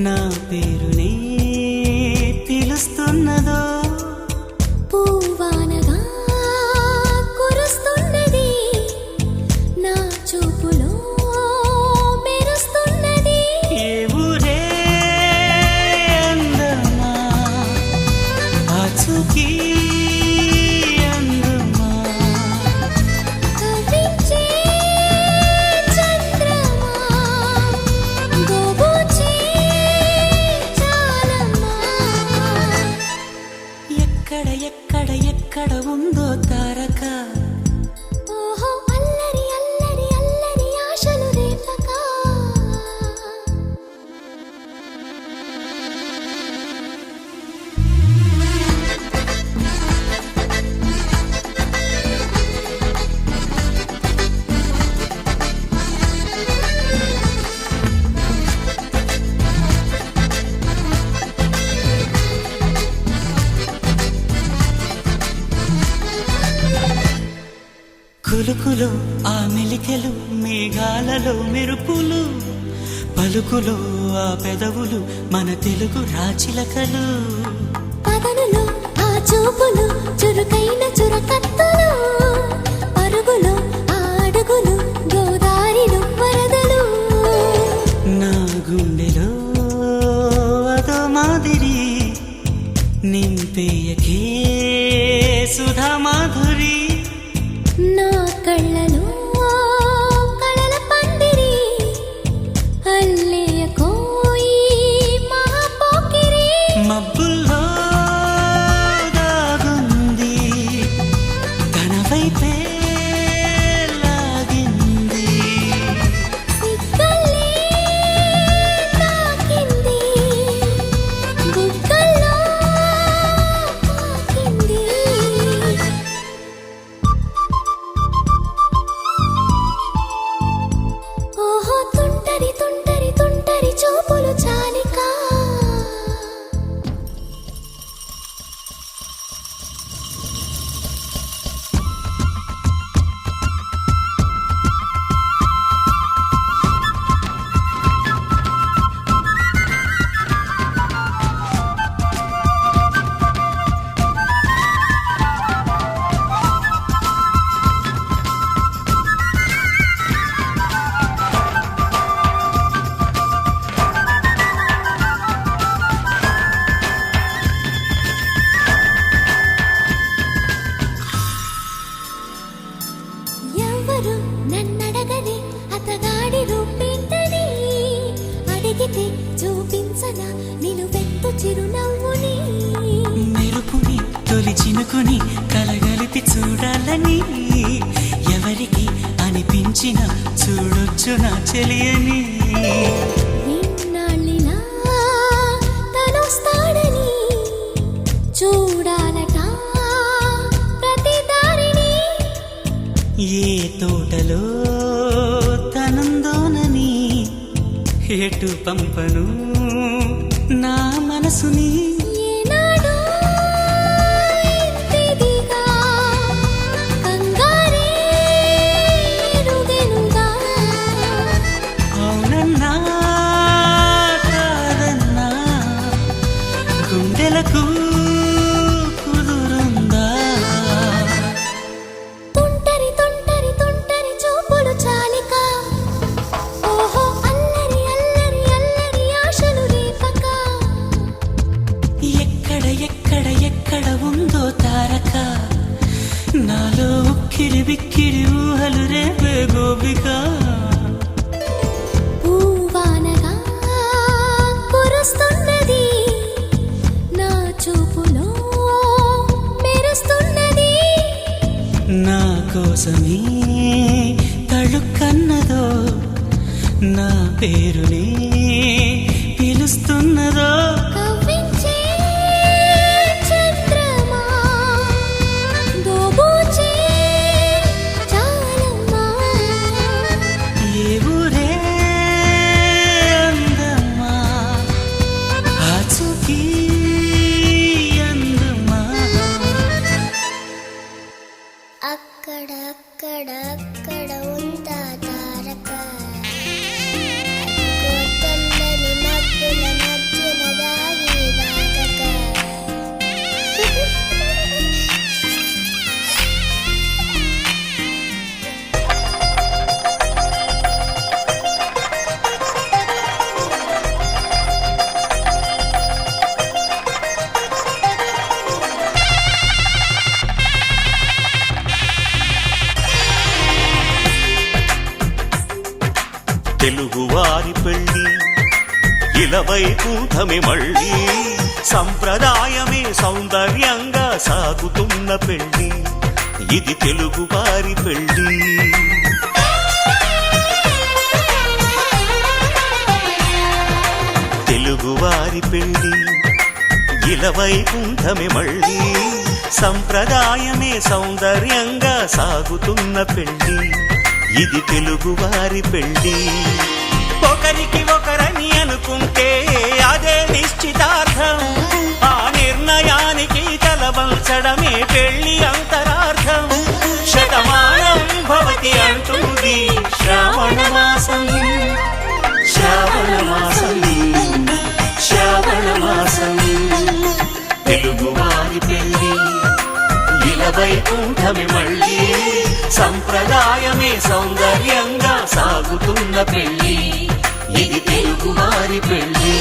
నా పేరునే పిలుస్తున్నదో పూవానగా కురుస్తున్నది నా చూపులో మెరుస్తున్నది ఏ ఊరే అందమా ఆచూకీ అందమా కవ్వించే చంద్రమా గోబూచే చాలమ్మా ఎక్కడ ఎక్కడ ఎక్కడ ఉందో తారక ఓహో అల్లరి అల్లరి అల్లరి ఆశలు రేపక కులుకులో ఆ మెలికెలు మేఘాలలో మెరుపులు పలుకులో ఆ పెదవులు మన తెలుగు రాచిలకలు పదనులో ఆ చూపులు చురుకైన చురకత్తులు పరుగులో ఆ అడుగులు గోదారిలో వరదలు నా గుండెలో అదో మాదిరి నింపేయకే సుధా మాధురి నా కళ్ళలో కళల పందిరి అల్లేయ కోయి మహాపోకిరి మబ్బుల్లో దాగుంది తన వైపే లాగింది సిగ్గల్లే తాకింది బుగ్గల్లో తాకింది ఓహో తుంటరి తుంటరి తుంటరి చూపులు చాలిక ఎవరు నన్నడగని అతగాడి రూపేంటని అడిగితే చూపించనా నిలువెత్తు చిరునవ్వుని మెరుపుని తొలి చినుకుని కలగలిపి చూడాలని ఎవరికి అనిపించిన చూడొచ్చు నా చెలియని ఇన్నాళ్ళిలా తనొస్తాడని చూడాలట ప్రతి దారిని ఏ తోటలో తనందోనని ఎటు పంపను నా మనసుని ఏనాడో ఇంతిదిగా కంగారే ఎరుగెనుగా అవునన్నా కాదన్నా గుండెలకు కుదురుందా తుంటరి తుంటరి తుంటరి చూపులు చాలిక ఓహో అల్లరి అల్లరి అల్లరి ఆశలు రేపక ఎక్కడ ఎక్కడ ఎక్కడ ఉందో తారక నాలో ఉక్కిరి బిక్కిరి ఊహలు రేపే గోపిక పూవానగా కురుస్తున్నది నా చూపులో మెరుస్తున్నది నా కోసమే తళుక్కన్నదో నా పేరునే పిలుస్తున్నదో కవ్వించే చంద్రమా దోబూచే చాలమ్మా ఏ ఊరే అందమా ఆచూకీ అందమా అక్కడ ఉందా తారక ఇలవైకుంఠమి మళ్ళీ సంప్రదాయమే సౌందర్యంగా సాగుతున్న పెళ్లి ఇది తెలుగు వారి పెళ్లి తెలుగువారి పెళ్లి ఇలవైకుంఠమి మళ్ళీ సంప్రదాయమే సౌందర్యంగా సాగుతున్న పెళ్లి ఇది తెలుగువారి పెళ్లి ఒకరికి ఒకరని అనుకుంటే అదే నిశ్చితార్థం ఆ నిర్ణయానికి తలవంచడమే పెళ్లి అంతరార్థం శతమానం భవతి అంటుంది శ్రావణ మాసం శ్రావణ మాసం శ్రావణ మాసం తెలుగువారి పెళ్లి ఇలవైకుంఠమి మళ్ళీ సంప్రదాయమే సౌందర్యంగా సాగుతున్న పెళ్లి ఇది తెలుగువారి పెళ్లి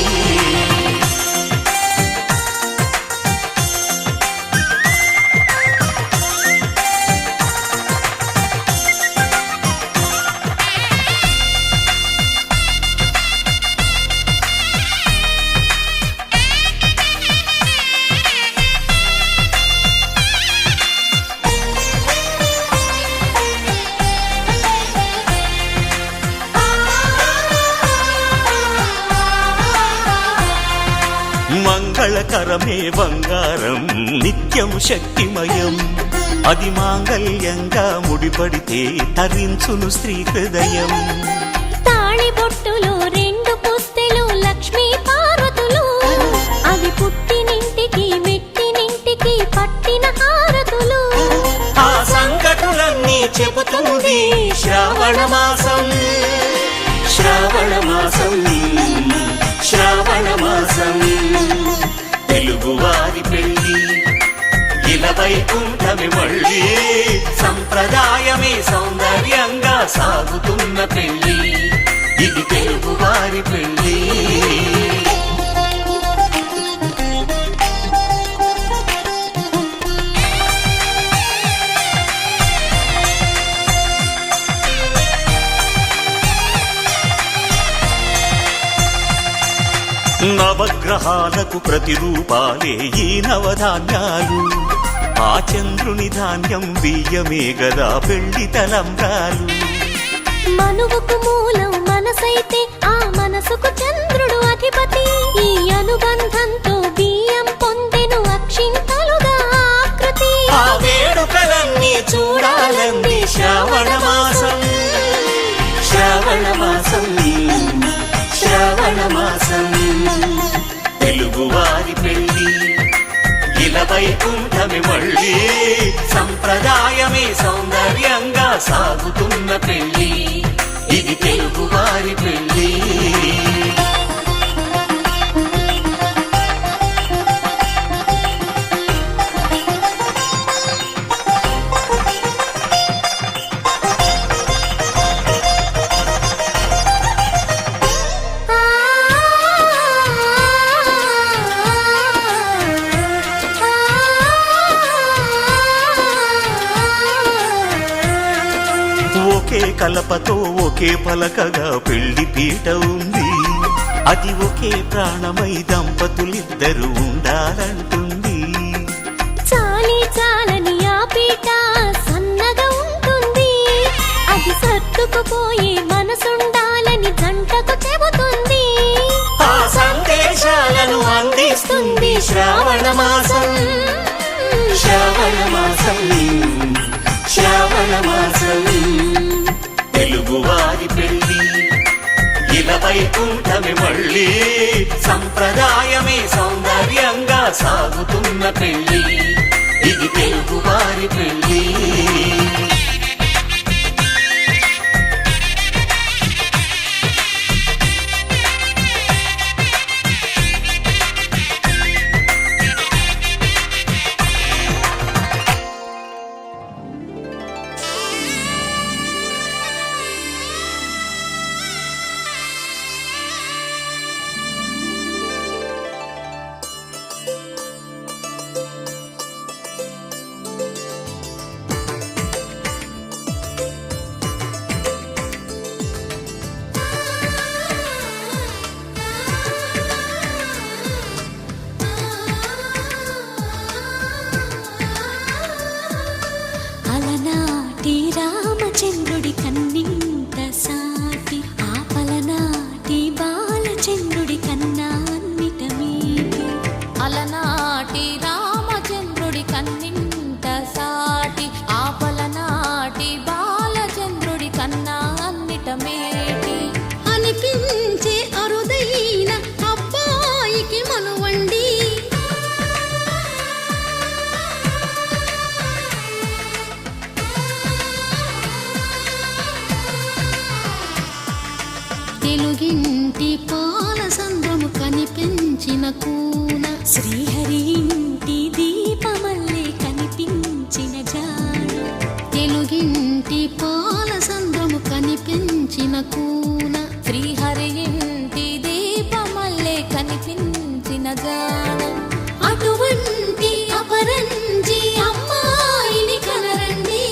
మంగళకరమే బంగారం నిత్యం శక్తిమయం అది మాంగళ్యంగా ముడిపడితే తరించును స్త్రీ హృదయం తాళిబొట్టులో రెండు పుస్తెలు లక్ష్మీ పార్వతులు అవి పుట్టినింటికి మెట్టినింటికి పట్టిన హారతులు ఆ సంకటులన్నీ చెబుతుంది శ్రావణ మాసం శ్రావణ మాసం శ్రావణ మాసం తెలుగువారి పెళ్లి ఇలవైకుంఠమి మళ్ళీ సంప్రదాయమే సౌందర్యంగా సాగుతున్న పెళ్లి ఇది తెలుగువారి పెళ్లి నవగ్రహాలకు ప్రతిరూపాలే ఈ నవధాన్యాలు ఆ చంద్రుని ధాన్యం బియ్యమే గదా పెళ్లి తలంబ్రాలు మనువుకు మూలం మనసైతే ఆ మనసుకు చంద్రుడు అధిపతి ఈ అనుబంధంతో బియ్యం పొందెను అక్షింతలుగా ఆకృతి ఆ వేడుకలన్నీ చూడాలంది శ్రావణ మాసం శ్రావణ మాసం శ్రావణ మాసం తెలుగువారి పెళ్లి ఇలవైకుంఠమి మళ్ళీ సంప్రదాయమే సౌందర్యంగా సాగుతున్న పెళ్లి ఇది తెలుగువారి పెళ్లి ఒకే కలపతో ఒకే పలకగా పెళ్లి పీట ఉంది అది ఒకే ప్రాణమై దంపతులిద్దరు ఉండాలంటుంది చాలి చాలని ఆ పీట సన్నగా ఉంటుంది అది సర్దుకుపోయే మనసుండాలని జంటకు చెబుతుంది ఆ సందేశాలను అందిస్తుంది శ్రావణ మాసం శ్రావణ మాసం శ్రావణ మాసం తెలుగువారి పెళ్లి ఇలవైకుంఠమి మళ్ళీ సంప్రదాయమే సౌందర్యంగా సాగుతున్న పెళ్లి ఇది తెలుగువారి పెళ్లి కూన శ్రీహరి ఇంటి దీపమల్లే కనిపించిన జాడ తెలుగింటి పాల సంద్రము కనిపించిన కూన శ్రీహరి ఇంటి దీపమల్లే కనిపించిన జాడ అటువంటి అపరంజి అమ్మాయిని కనరండి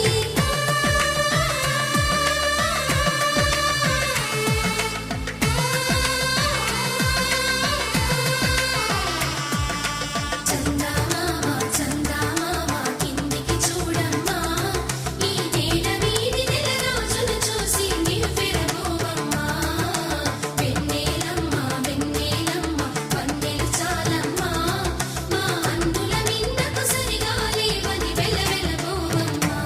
చందమామ చందమామ కిందికి చూడమ్మా ఈ నేల వీధి నెల రోజులు చూసి నివ్వెరబోవమ్మా వెన్నెలమ్మ వెన్నెలమ్మ వన్నెలు చాలమ్మా మా అందుల మిన్నకు సరిగా లేవని వెలవెలబోవమ్మా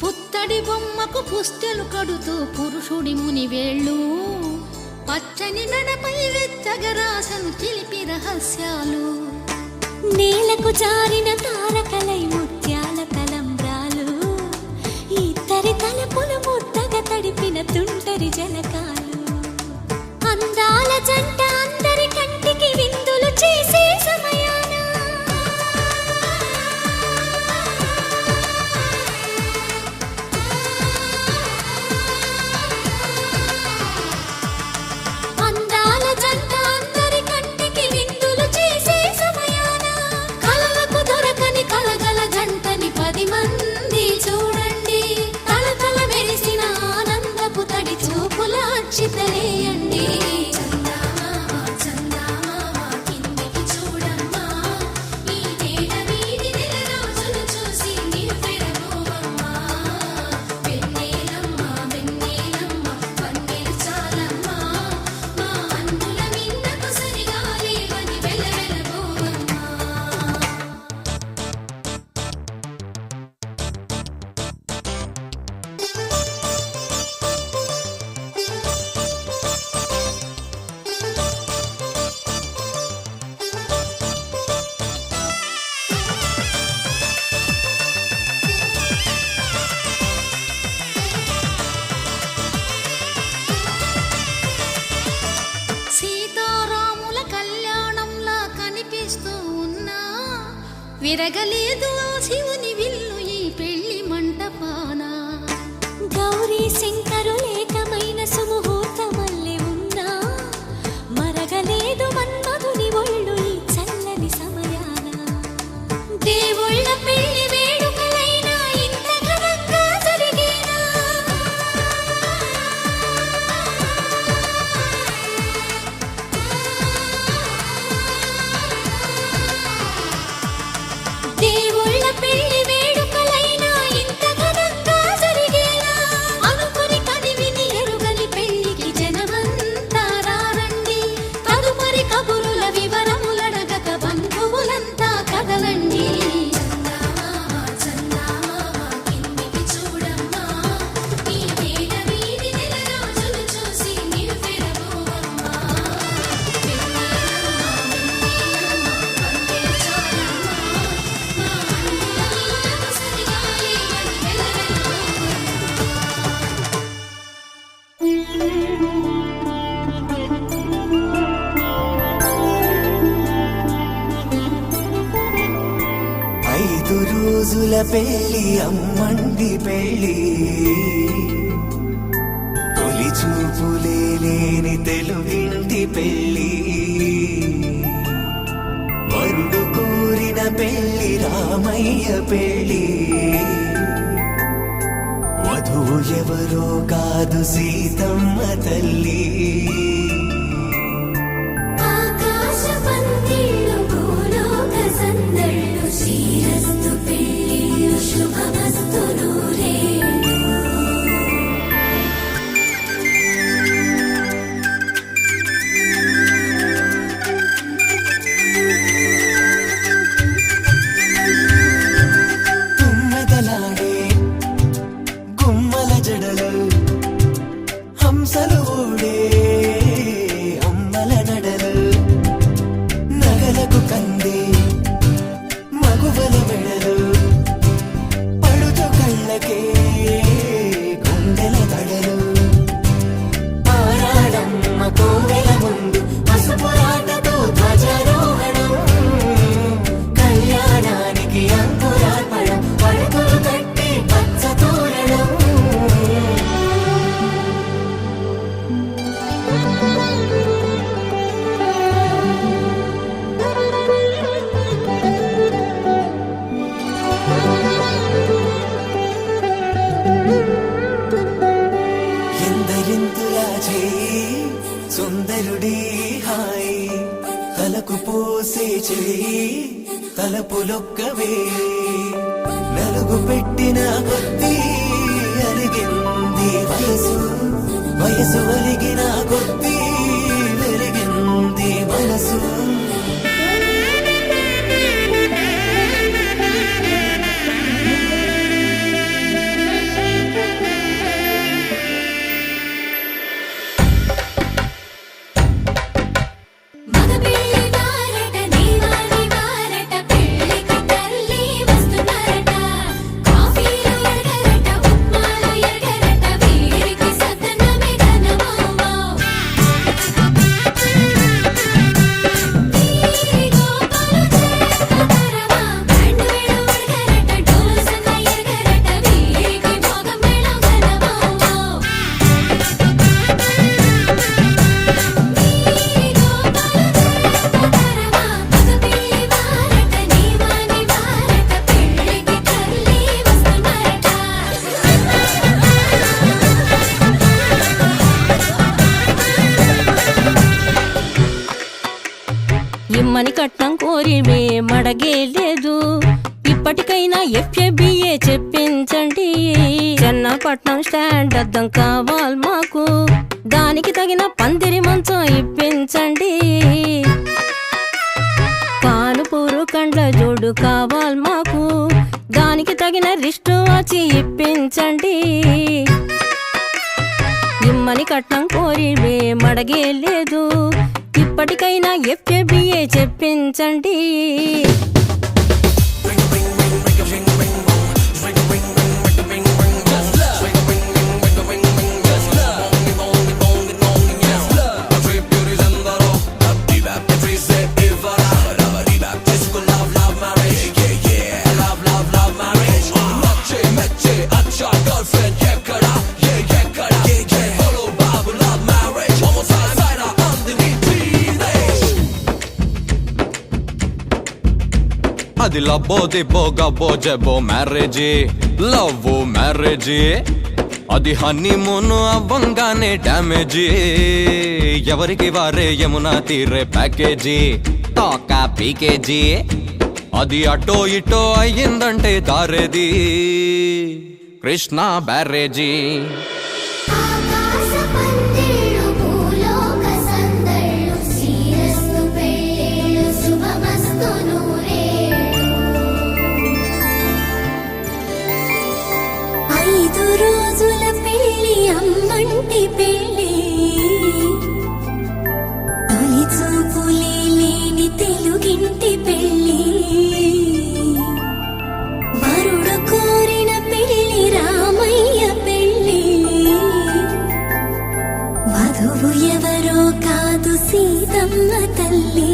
పుత్తడి బొమ్మకు పుస్తెలు కడుతూ పురుషుడి ముని వేళ్ళు పచ్చని మెడపై వెచ్చగరాసను చిలిపి రహస్యాలు నేలకు జారిన తారకలై ముత్యాల తలంబ్రాలు ఇద్దరి తలపులు ముద్దగా తడిపిన తుంటరి జలకాలు అందాల జంట అందరి కంటికి విందులు చేసే సమయాన అందాల జంట అందరి కంటికి విందులు చేసే సమయాన కలలకు దొరకని కలగల జంటని 10 మంది చూడండి తలతల మెరిసిన ఆనందపు తడి చూపుల అక్షితలేయండి చందమామ చందమామ కిందికి చూడమ్మా ఈ నేల వీధి నెల రోజులు చూసి నివ్వెరబోవమ్మా వెన్నెలమ్మ వెన్నెలమ్మ వన్నెలు చాలమ్మా మా అందుల మిన్నకు సరిగా లేవని వెలవెలబోవమ్మా సీతారాముల కళ్యాణంలా కనిపిస్తూ ఉన్నా విరగలేదు ఆ శివుని విల్లు ఈ పెళ్లి మంటపాన గౌరీ శంకరులేకమైన సుముహూర్తమల్లె ఉన్నా మరగలేదు మన్మధుని ఒళ్ళు ఈ చల్లని సమయాన దేవుళ్ళ పెళ్లి వేడుకలైనా ఇంత ఘనంగా జరిగేనా దేవుళ్ళ పెళ్లి వేడుకలైనా ఇంత ఘనంగా జరిగేనా అనుకుని కదివిని ఎరుగని పెళ్లికి జనమంతా రారండి తదుపరి కబురుల వివరములడగక బంధువులంతా కదలండి చందమామ చందమామ కిందికి చూడమ్మా ఈ నేల వీధి నెల రోజులు చూసి నివ్వెరబోవమ్మా వెన్నెలమ్మ వెన్నెలమ్మ వన్నెలు చాలమ్మా మా అందుల మిన్నకు సరిగా లేవని వెలవెలబోవమ్మా 5 రోజుల పెళ్లి అమ్మండి పెళ్లి తొలి చూపులే లేని తెలుగింటి పెళ్లి వరుడు కోరిన పెళ్లి రామయ్య పెళ్లి వధువు ఎవరో కాదు సీతమ్మ తల్లి ఆకాశ పందిళ్ళు భూలోక సందళ్ళు శ్రీరస్తు పెళ్ళిళ్ళు శుభమస్తు నూరేళ్ళు తోడి హాయి తలకు పోసే చేయి తలపులొక్కవే నలుగు పెట్టిన కొద్దీ అలిగింది వయసు వయసు అలిగిన కొద్దీ వెలిగింది మనసు మగ పెళ్లి వారట నీవాని వారట పెళ్లికి తల్లి వస్తున్నారట కాఫీలు ఎరగరట ఉప్మాలు ఎరగరట వీరికి సద్దనమే ఘనమౌమౌ ఈ గోపాలు చేతరమా బ్యాండ్ వేడు ఎరగరట డోలు సన్న ఎరగరట వీరికి భోగం మేళం ఘనమౌమౌ ఇమ్మని కట్నం కోరివే మడగే లేదు ఇప్పటికైనా ఎఫ్ఏబిఏ చెప్పించండి చెన్నపట్నం స్టాండ్ అద్దం కావాలి మాకు దానికి తగిన పందిరి మంచం ఇప్పించండి కానుపూరు కండ్ల జోడు కావాలి మాకు దానికి తగిన రిస్టు వచ్చి ఇప్పించండి ఇమ్మని కట్నం కోరివే మడగే లేదు ఇప్పటికైనా ఎఫ్ఏబిఏ చెప్పించండి అది లబ్బో దిబ్బో గబ్బో జబ్బో మ్యారేజీ లవ్ మ్యారేజీ అది హనీమూన్ అవ్వంగానే డ్యామేజీ ఎవరికి వారే యమునా తీరే ప్యాకేజీ తోకా పీకేజీ అది అటో ఇటో అయ్యిందంటే దారేది కృష్ణా బ్యారేజీ ఆకాశ పందిళ్ళు భూలోక సందళ్ళు శ్రీరస్తు పెళ్ళిళ్ళు శుభమస్తు నూరేళ్ళు 5 రోజుల పెళ్ళి అమ్మంటి పెళ్ళి తొలి చూపులే లేని తెలుగింటి పెళ్ళి వరుడు కోరిన పెళ్ళి రామయ్య పెళ్ళి వధువు ఎవరో కాదు సీతమ్మ తల్లి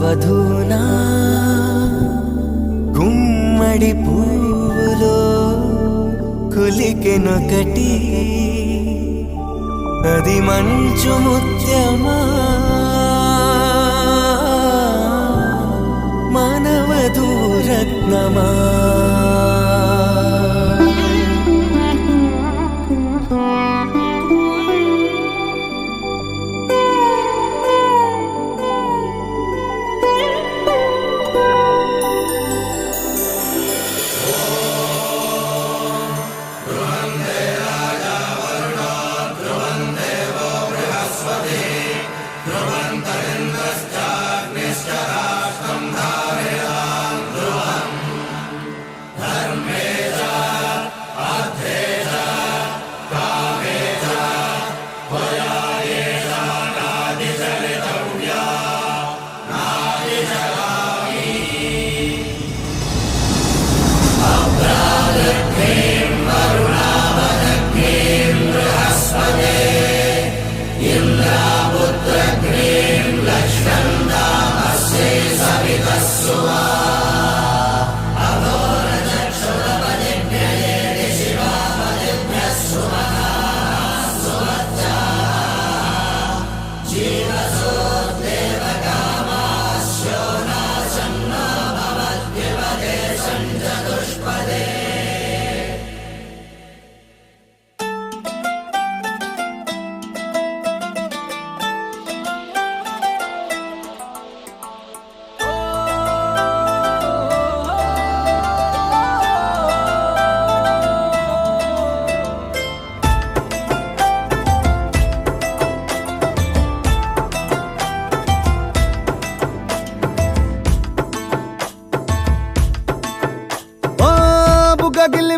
వధూనా గుమ్మడి పూలో కులికెనొకటి అది మంచు ముత్యమా మానవధూరత్నమా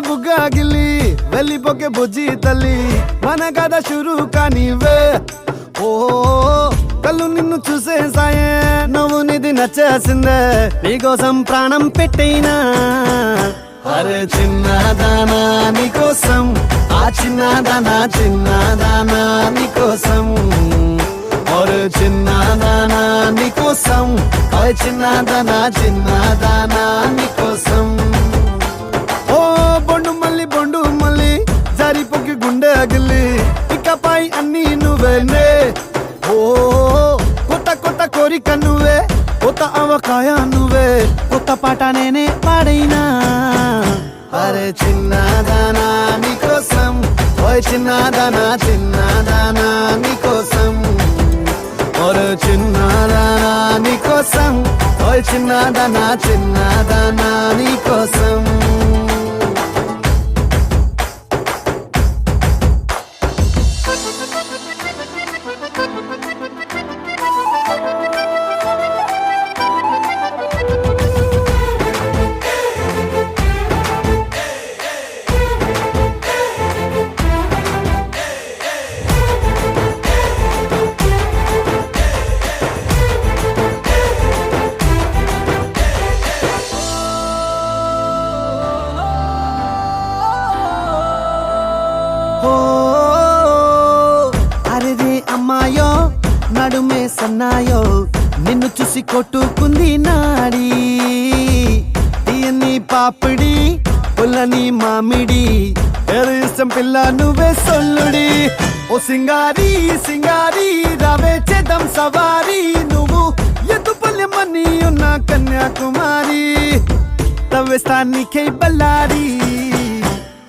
బుగ్గాగిల్లి వెళ్ళిపోకే బుజ్జి తల్లి మన కథ షురు కానివే ఓ కళ్ళు నిన్ను చూసే సాయే నువ్వు నిధి నచ్చేసిందే నీకోసం ప్రాణం పెట్టైనా అరే చిన్నదానా నీకోసం ఆ చిన్నదానా చిన్నదానా నీకోసం ఒరే చిన్నదానా నీకోసం ఓ చిన్నదానా చిన్నదానా నీకోసం ఓ బొండు మళ్ళీ జారిపోకి గుండె అగిలి ఇకపై అన్ని నువ్వేనే ఓ కొత్త కోరిక నువ్వే కొత్త అవకాయ నువ్వే కొత్త పాట నేనే పాడైనా అరే చిన్నదానా నీకోసం ఓయ్ చిన్నదానా చిన్నదానా నీకోసం ఒరే చిన్నదానా నీకోసం ఓయ్ చిన్నదానా చిన్నదానా నీకోసం అమ్మాయో నడుమే సన్నాయో నిన్ను చూసి కొట్టుకుంది నాడి తీయని పాపిడి పుల్లని మామిడి ఇష్టం పిల్ల నువ్వే సొల్లుడి ఓ సింగారి సింగారి రావే చేద్దాం సవారి నువ్వు ఎద్దు పల్లెమని ఉన్న కన్యాకుమారి తవ్వేస్తానికై బల్లారి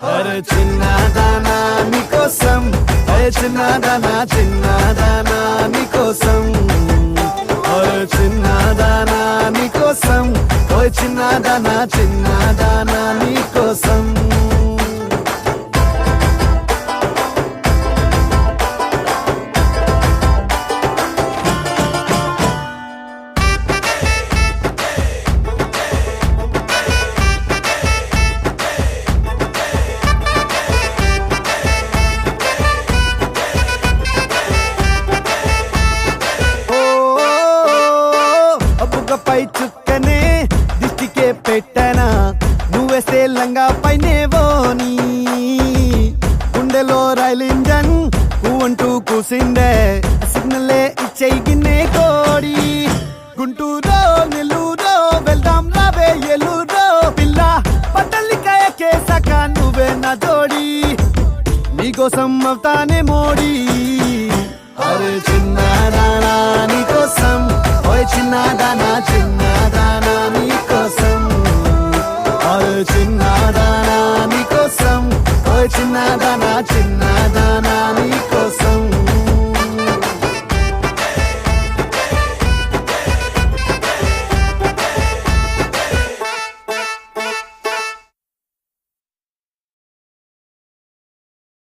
అరే చిన్నదానా నీకోసం అరే చిన్నదానా చిన్నదానా నీకోసం అరే చిన్నదానా నీకోసం ఓయ్ చిన్నదానా చిన్నదానా నీకోసం పై చుక్కనే దిష్టికే పెట్టనా నువ్వేస్తే లంగా పైనేవోని గుండెలో రైలు ఇంజన్ అంటూ కూసిందే సిగ్నలే ఇచ్చేయి గిన్నే కోడి గుంటూరో నెల్లూరో వెళ్దాం రావే ఎల్లూరో పిల్ల పట్టలికాయ కేసక నువ్వే నా జోడి నీకోసం అవుతానే మోడీ అరే చిన్నదానా నీకోసం ఓయ్ చిన్నదానా చిన్నదానా నీకోసం అరే చిన్నదానా నీకోసం ఓయ్ చిన్నదానా చిన్నదానా